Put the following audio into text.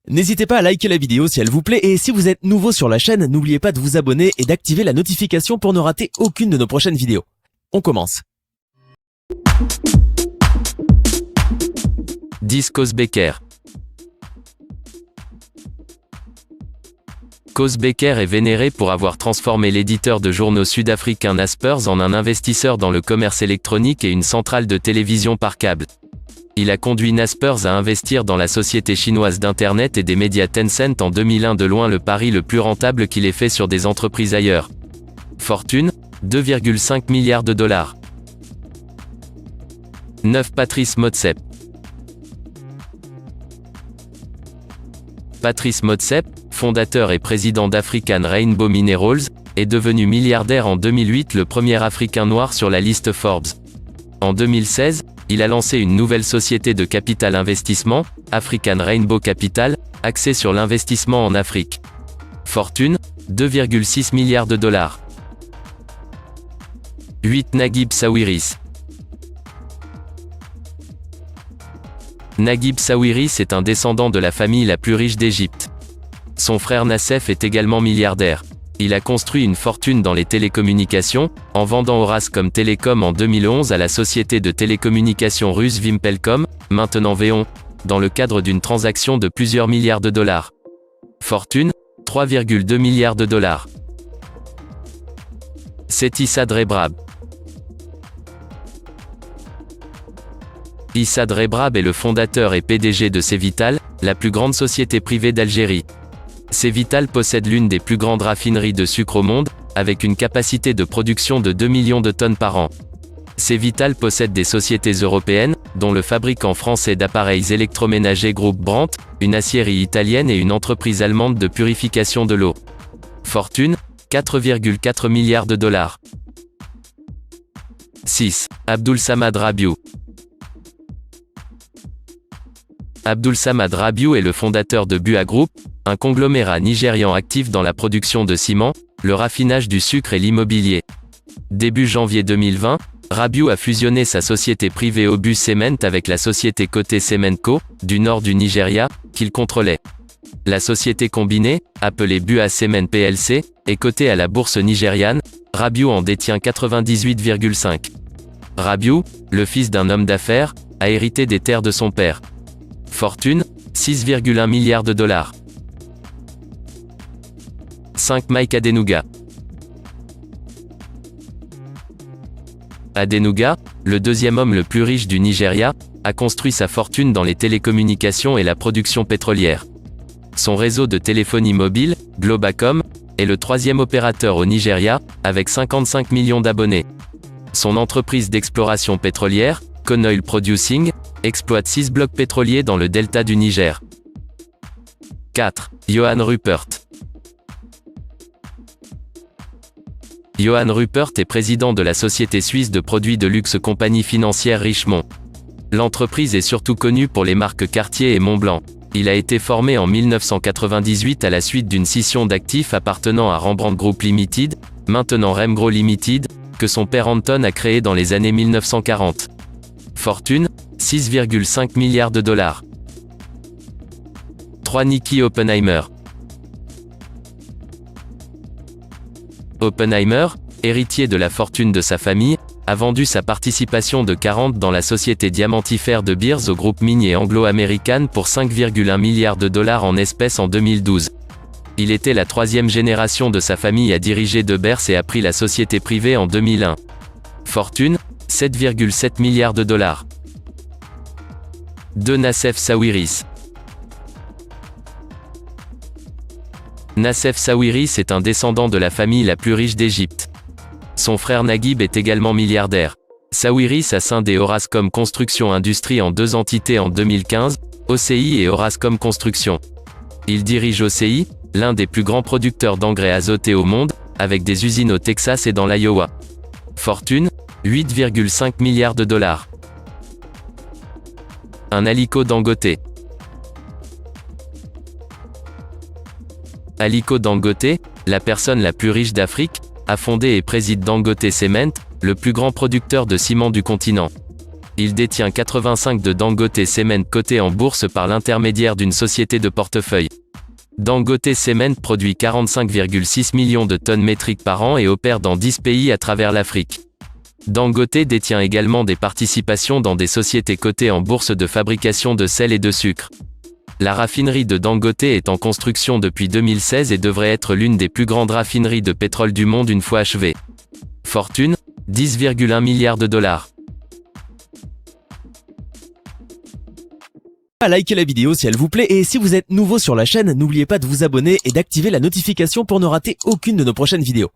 N'hésitez pas à liker la vidéo si elle vous plaît et si vous êtes nouveau sur la chaîne, n'oubliez pas de vous abonner et d'activer la notification pour ne rater aucune de nos prochaines vidéos. On commence. 10 Koos Bekker. Koos Bekker est vénéré pour avoir transformé l'éditeur de journaux sud-africain Naspers en un investisseur dans le commerce électronique et une centrale de télévision par câble. Il a conduit Naspers à investir dans la société chinoise d'internet et des médias Tencent en 2001, de loin le pari le plus rentable qu'il ait fait sur des entreprises ailleurs. Fortune, 2,5 milliards de dollars. 9 Patrice Motsepe. Patrice Motsepe, fondateur et président d'African Rainbow Minerals, est devenu milliardaire en 2008, le premier Africain noir sur la liste Forbes. En 2016, il a lancé une nouvelle société de capital investissement, African Rainbow Capital, axée sur l'investissement en Afrique. Fortune, 2,6 milliards de dollars. 8 Naguib Sawiris. Naguib Sawiris est un descendant de la famille la plus riche d'Égypte. Son frère Nassef est également milliardaire. Il a construit une fortune dans les télécommunications, en vendant Orascom Telecom en 2011 à la société de télécommunications russe Vimpelcom, maintenant VEON, dans le cadre d'une transaction de plusieurs milliards de dollars. Fortune, 3,2 milliards de dollars. 7 Issa Drebrab. Issa Drebrab est le fondateur et PDG de Cevital, la plus grande société privée d'Algérie. Cevital possède l'une des plus grandes raffineries de sucre au monde, avec une capacité de production de 2 millions de tonnes par an. Cevital possède des sociétés européennes, dont le fabricant français d'appareils électroménagers Groupe Brandt, une aciérie italienne et une entreprise allemande de purification de l'eau. Fortune, 4,4 milliards de dollars. 6. Abdulsamad Rabiou. Abdulsamad Rabiou est le fondateur de Bua Group, un conglomérat nigérian actif dans la production de ciment, le raffinage du sucre et l'immobilier. Début janvier 2020, Rabiou a fusionné sa société privée Obus Cement avec la société cotée Cementco, du nord du Nigeria, qu'il contrôlait. La société combinée, appelée Bua Cement plc, est cotée à la bourse nigériane. Rabiou en détient 98,5%. Rabiou, le fils d'un homme d'affaires, a hérité des terres de son père. Fortune, 6,1 milliards de dollars. 5 Mike Adenuga. Adenuga, le deuxième homme le plus riche du Nigeria, a construit sa fortune dans les télécommunications et la production pétrolière. Son réseau de téléphonie mobile, Globacom, est le troisième opérateur au Nigeria, avec 55 millions d'abonnés. Son entreprise d'exploration pétrolière, Conoil Producing, exploite 6 blocs pétroliers dans le delta du Niger. 4. Johan Rupert. Johan Rupert est président de la société suisse de produits de luxe compagnie financière Richemont. L'entreprise est surtout connue pour les marques Cartier et Montblanc. Il a été formé en 1998 à la suite d'une scission d'actifs appartenant à Rembrandt Group Limited, maintenant Remgro Limited, que son père Anton a créé dans les années 1940. Fortune, 6,5 milliards de dollars. 3 Nicky Oppenheimer. Oppenheimer, héritier de la fortune de sa famille, a vendu sa participation de 40 dans la société diamantifère de Beers au groupe minier anglo-américain pour 5,1 milliards de dollars en espèces en 2012. Il était la troisième génération de sa famille à diriger De Beers et a pris la société privée en 2001. Fortune, 7,7 milliards de dollars. 2 Nassef Sawiris. Nassef Sawiris est un descendant de la famille la plus riche d'Égypte. Son frère Naguib est également milliardaire. Sawiris a scindé Orascom Construction Industrie en 2 entités en 2015, OCI et Orascom Construction. Il dirige OCI, l'un des plus grands producteurs d'engrais azotés au monde, avec des usines au Texas et dans l'Iowa. Fortune, 8,5 milliards de dollars. Un Aliko Dangote. Aliko Dangote, la personne la plus riche d'Afrique, a fondé et préside Dangote Cement, le plus grand producteur de ciment du continent. Il détient 85 de Dangote Cement coté en bourse par l'intermédiaire d'une société de portefeuille. Dangote Cement produit 45,6 millions de tonnes métriques par an et opère dans 10 pays à travers l'Afrique. Dangote détient également des participations dans des sociétés cotées en bourse de fabrication de sel et de sucre. La raffinerie de Dangote est en construction depuis 2016 et devrait être l'une des plus grandes raffineries de pétrole du monde une fois achevée. Fortune, 10,1 milliards de dollars. Likez la vidéo si elle vous plaît et si vous êtes nouveau sur la chaîne, n'oubliez pas de vous abonner et d'activer la notification pour ne rater aucune de nos prochaines vidéos.